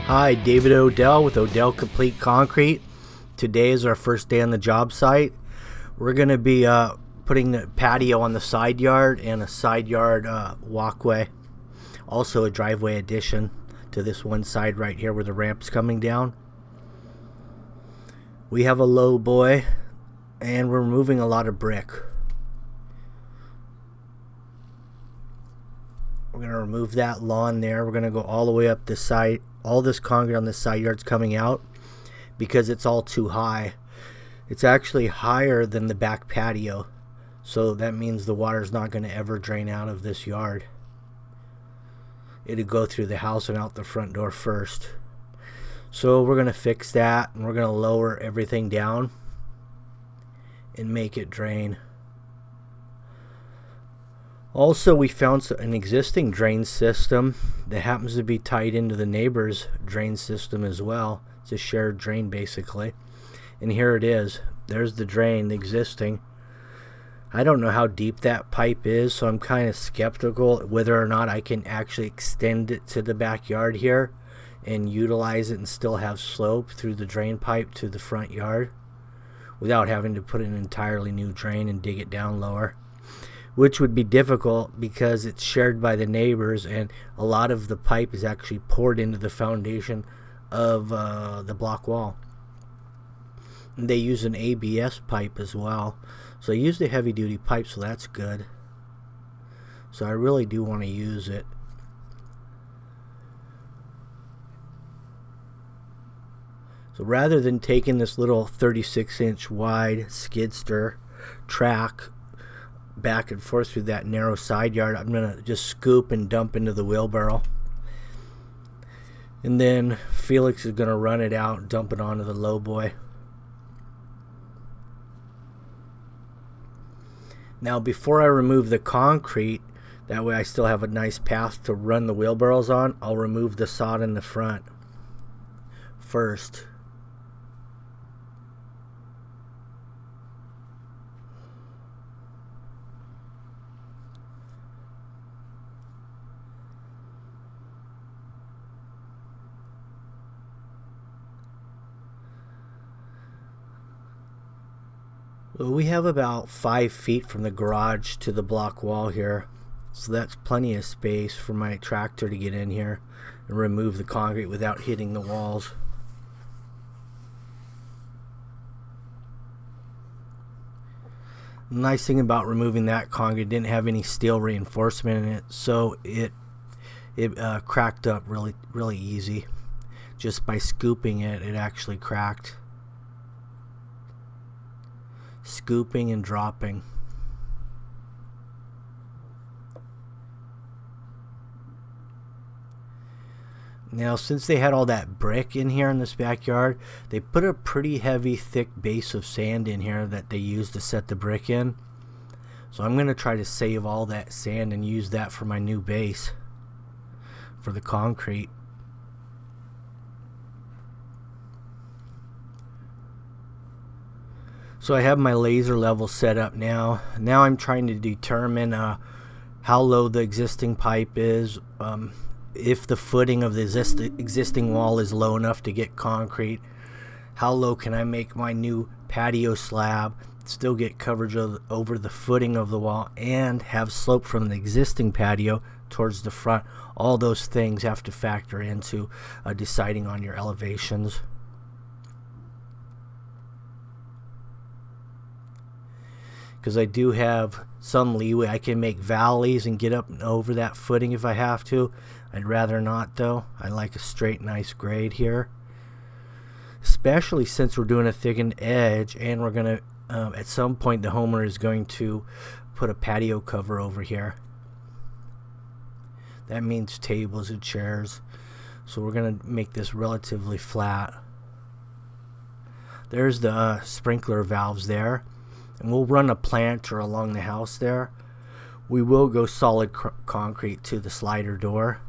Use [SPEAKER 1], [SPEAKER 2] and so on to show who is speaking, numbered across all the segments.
[SPEAKER 1] Hi, David Odell with Odell Complete Concrete. Today is our first day on the job site. We're going to be putting the patio on the side yard and a side yard walkway. Also a driveway addition to this one side right here where the ramp's coming down. We have a low boy and we're removing a lot of brick. We're going to remove that lawn there. We're going to go all the way up this side. All this concrete on this side yard's coming out because it's all too high. It's actually higher than the back patio. So that means the water's not going to ever drain out of this yard. It'll go through the house and out the front door first. So we're going to fix that and we're going to lower everything down and make it drain. Also, we found an existing drain system that happens to be tied into the neighbor's drain system as well. It's a shared drain basically. And here it is. There's the drain, the existing. I don't know how deep that pipe is, so I'm kind of skeptical whether or not I can actually extend it to the backyard here and utilize it and still have slope through the drain pipe to the front yard without having to put an entirely new drain and dig it down lower. Which would be difficult because it's shared by the neighbors and a lot of the pipe is actually poured into the foundation of the block wall. And they use an ABS pipe as well. So they use the heavy duty pipe, so that's good. So I really do want to use it. So rather than taking this little 36-inch wide skidster track back and forth through that narrow side yard, I'm going to just scoop and dump into the wheelbarrow. And then Felix is going to run it out and dump it onto the low boy. Now before I remove the concrete, that way I still have a nice path to run the wheelbarrows on, I'll remove the sod in the front first. Well, we have about 5 feet from the garage to the block wall here, so that's plenty of space for my tractor to get in here and remove the concrete without hitting the walls. The nice thing about removing that concrete, didn't have any steel reinforcement in it, so it cracked up really easy. Just by scooping it, it actually cracked. Scooping and dropping. Now, since they had all that brick in here in this backyard, they put a pretty heavy, thick base of sand in here that they used to set the brick in. So I'm going to try to save all that sand and use that for my new base for the concrete. So I have my laser level set up now. Now I'm trying to determine how low the existing pipe is, if the footing of the existing wall is low enough to get concrete, how low can I make my new patio slab, still get coverage over the footing of the wall, and have slope from the existing patio towards the front. All those things have to factor into deciding on your elevations. Because I do have some leeway. I can make valleys and get up and over that footing if I have to. I'd rather not though. I like a straight nice grade here. Especially since we're doing a thickened edge and we're going to, at some point the homeowner is going to put a patio cover over here. That means tables and chairs. So we're going to make this relatively flat. There's the sprinkler valves there. And we'll run a planter along the house there. We will go solid concrete to the slider door.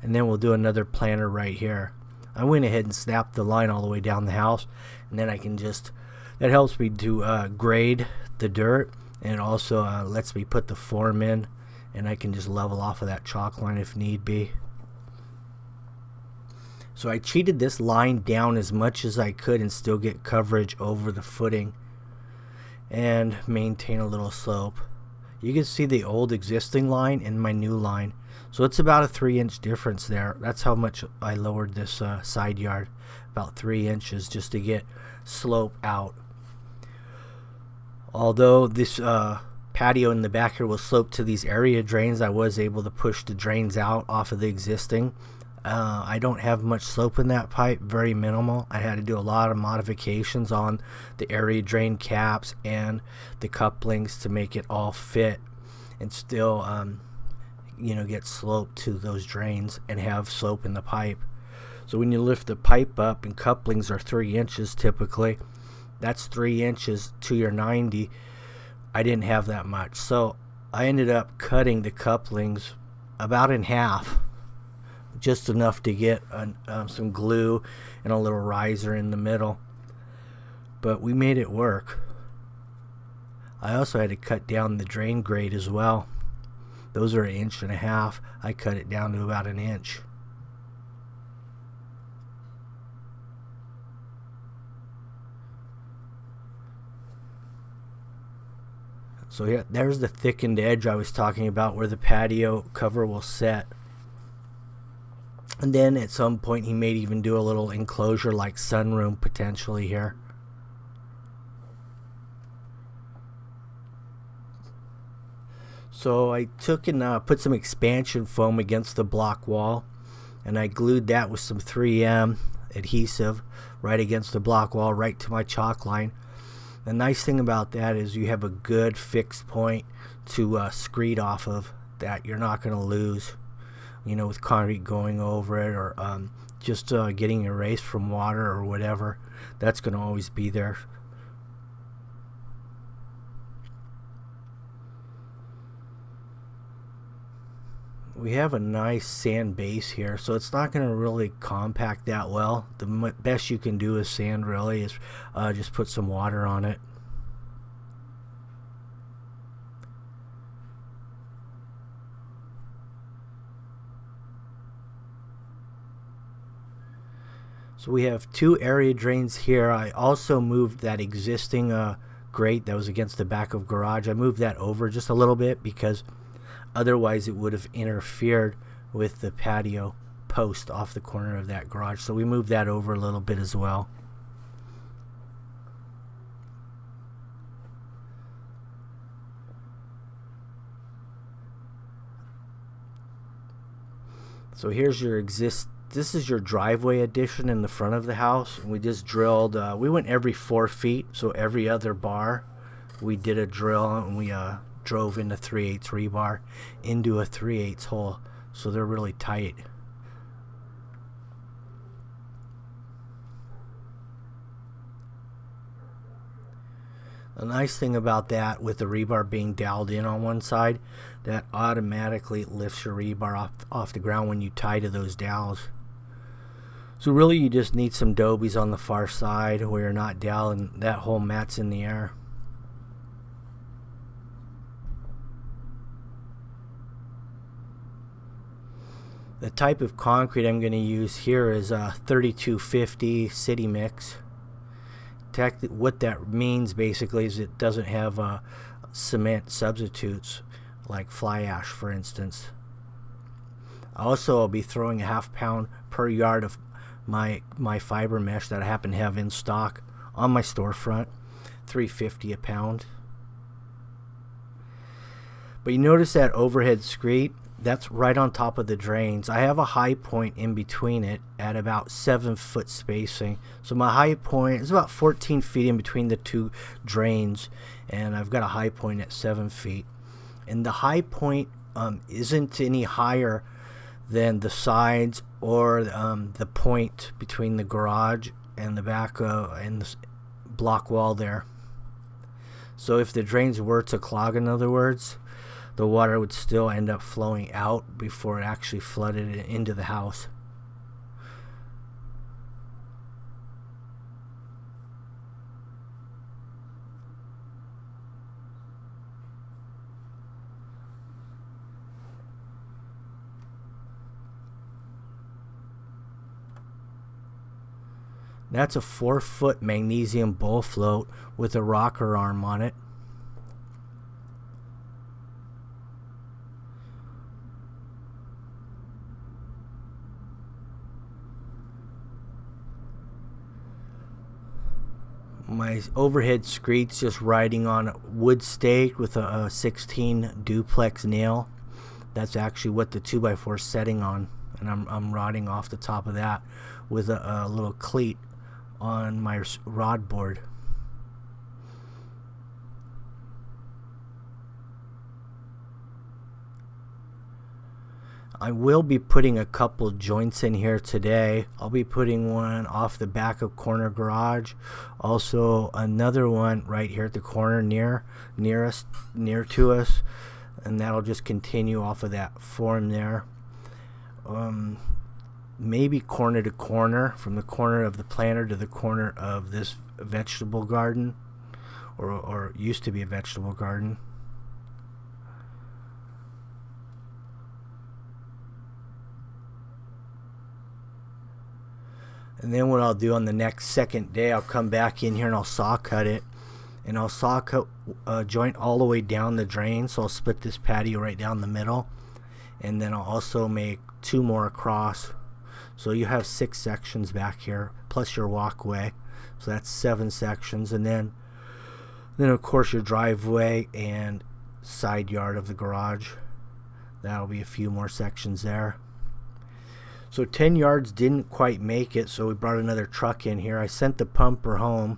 [SPEAKER 1] And then we'll do another planter right here. I went ahead and snapped the line all the way down the house. And then I can just, that helps me to grade the dirt. And it also lets me put the form in. And I can just level off of that chalk line if need be. So I cheated this line down as much as I could and still get coverage over the footing and maintain a little slope. You can see the old existing line and my new line. So it's about a 3-inch difference there. That's how much I lowered this side yard, about 3 inches, just to get slope out. Although this patio in the back here will slope to these area drains, I was able to push the drains out off of the existing. I don't have much slope in that pipe, very minimal. I had to do a lot of modifications on the area drain caps and the couplings to make it all fit and still get slope to those drains and have slope in the pipe. So when you lift the pipe up, and couplings are 3 inches typically, that's 3 inches to your 90. I didn't have that much, so I ended up cutting the couplings about in half, just enough to get some glue and a little riser in the middle. But we made it work. I also had to cut down the drain grate as well. Those are 1.5 inches. I cut it down to about 1 inch. So yeah, there's the thickened edge I was talking about where the patio cover will set. And then at some point he may even do a little enclosure like sunroom potentially here. So I took and put some expansion foam against the block wall, and I glued that with some 3M adhesive right against the block wall, right to my chalk line. The nice thing about that is you have a good fixed point to screed off of that you're not going to lose, with concrete going over it or just getting erased from water or whatever. That's going to always be there. We have a nice sand base here, so it's not going to really compact that well. The best you can do with sand really is just put some water on it. So we have 2 area drains here. I also moved that existing grate that was against the back of garage. I moved that over just a little bit because otherwise it would have interfered with the patio post off the corner of that garage. So we moved that over a little bit as well. So here's your this is your driveway addition in the front of the house. We just drilled, we went every 4 feet, so every other bar we did a drill, and we drove into 3/8 rebar into a 3/8 hole, so they're really tight. The nice thing about that, with the rebar being doweled in on one side, that automatically lifts your rebar off the ground when you tie to those dowels. So really you just need some dobies on the far side where you're not doweling that whole mat's in the air. The type of concrete I'm going to use here is a 3250 City Mix. What that means basically is it doesn't have cement substitutes like fly ash, for instance. Also, I'll be throwing a 1/2 pound per yard of my fiber mesh that I happen to have in stock on my storefront, $3.50 a pound. But you notice that overhead screed, that's right on top of the drains. I have a high point in between it at about 7-foot spacing. So my high point is about 14 feet in between the 2 drains, and I've got a high point at 7 feet. And the high point isn't any higher than the sides or the point between the garage and the back and the block wall there. So if the drains were to clog, in other words, the water would still end up flowing out before it actually flooded into the house. That's a 4-foot magnesium bowl float with a rocker arm on it. My overhead screed's just riding on wood stake with a 16 duplex nail. That's actually what the 2x4 is setting on, and I'm rodding off the top of that with a little cleat on my rod board. I will be putting a couple joints in here today. I'll be putting one off the back of corner garage, also another one right here at the corner near to us, and that'll just continue off of that form there. Maybe corner to corner, from the corner of the planter to the corner of this vegetable garden, or used to be a vegetable garden. And then what I'll do on the second day, I'll come back in here and I'll saw cut it. And I'll saw cut a joint all the way down the drain. So I'll split this patio right down the middle. And then I'll also make 2 more across. So you have 6 sections back here, plus your walkway. So that's 7 sections. And then of course your driveway and side yard of the garage. That'll be a few more sections there. So 10 yards didn't quite make it, so we brought another truck in here. I sent the pumper home.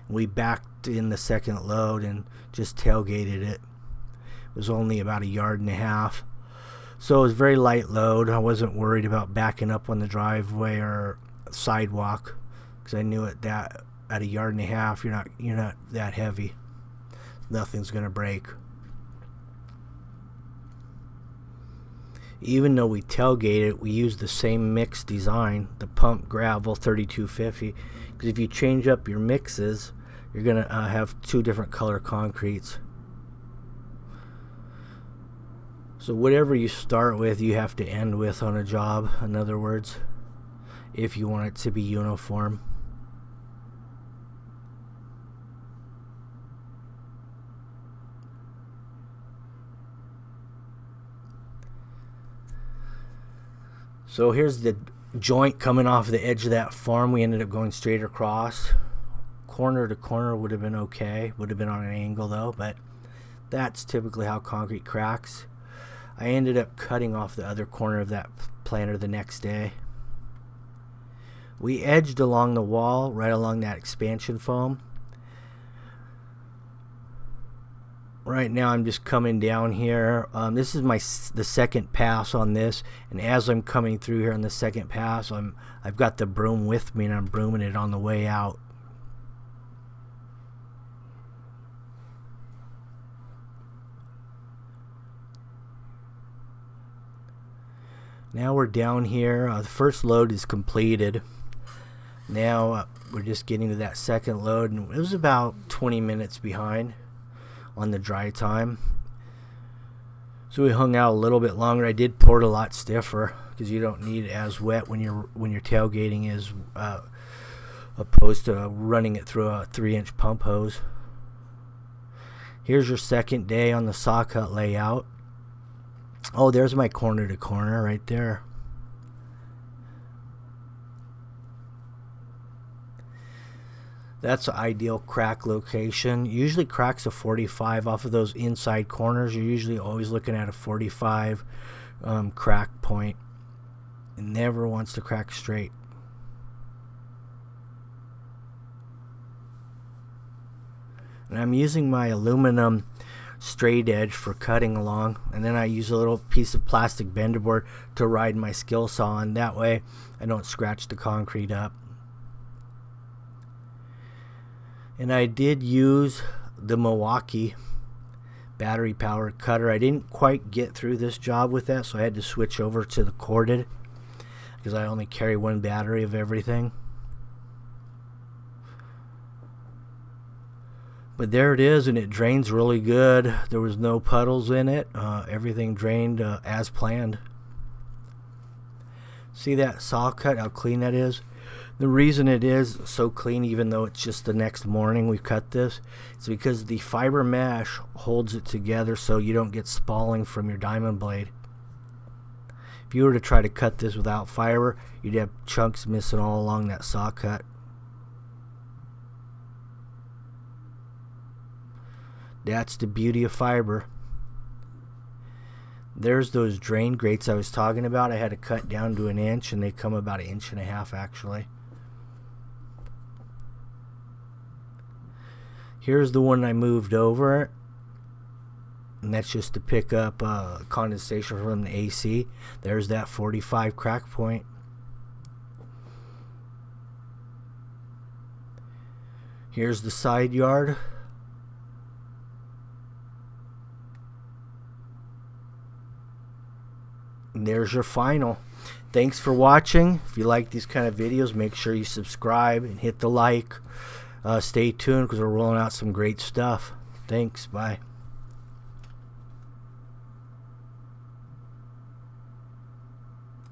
[SPEAKER 1] We backed in the second load and just tailgated it. It was only about 1.5 yards. So it was very light load. I wasn't worried about backing up on the driveway or sidewalk, because I knew at 1.5 yards you're not that heavy. Nothing's gonna break. Even though we tailgated, we used the same mix design, the pump gravel 3250, because if you change up your mixes, you're going to have 2 different color concretes. So whatever you start with, you have to end with on a job, in other words, if you want it to be uniform. So here's the joint coming off the edge of that farm. We ended up going straight across. Corner to corner would have been okay. Would have been on an angle though, but that's typically how concrete cracks. I ended up cutting off the other corner of that planter the next day. We edged along the wall, right along that expansion foam. Right now I'm just coming down here. This is the second pass on this, and as I'm coming through here on the second pass, I've got the broom with me and I'm brooming it on the way out. Now we're down here. The first load is completed. Now we're just getting to that second load, and it was about 20 minutes behind on the dry time, so we hung out a little bit longer. I did pour it a lot stiffer because you don't need it as wet when you're tailgating as opposed to running it through a 3-inch pump hose. Here's your second day on the saw cut layout. Oh, there's my corner to corner right there. That's an ideal crack location. Usually cracks a 45 off of those inside corners. You're usually always looking at a 45 crack point. It never wants to crack straight. And I'm using my aluminum straight edge for cutting along, and then I use a little piece of plastic bender board to ride my skill saw on. That way I don't scratch the concrete up. And I did use the Milwaukee battery powered cutter. I didn't quite get through this job with that, so I had to switch over to the corded because I only carry 1 battery of everything. But there it is, and it drains really good. There was no puddles in it. Everything drained as planned. See that saw cut, how clean that is? The reason it is so clean, even though it's just the next morning we cut this, is because the fiber mesh holds it together so you don't get spalling from your diamond blade. If you were to try to cut this without fiber, you'd have chunks missing all along that saw cut. That's the beauty of fiber. There's those drain grates I was talking about. I had to cut down to 1 inch, and they come about 1.5 inches actually. Here's the one I moved over, and that's just to pick up condensation from the AC. There's that 45 crack point. Here's the side yard. And there's your final. Thanks for watching. If you like these kind of videos, make sure you subscribe and hit the like. Stay tuned because we're rolling out some great stuff. Thanks. Bye.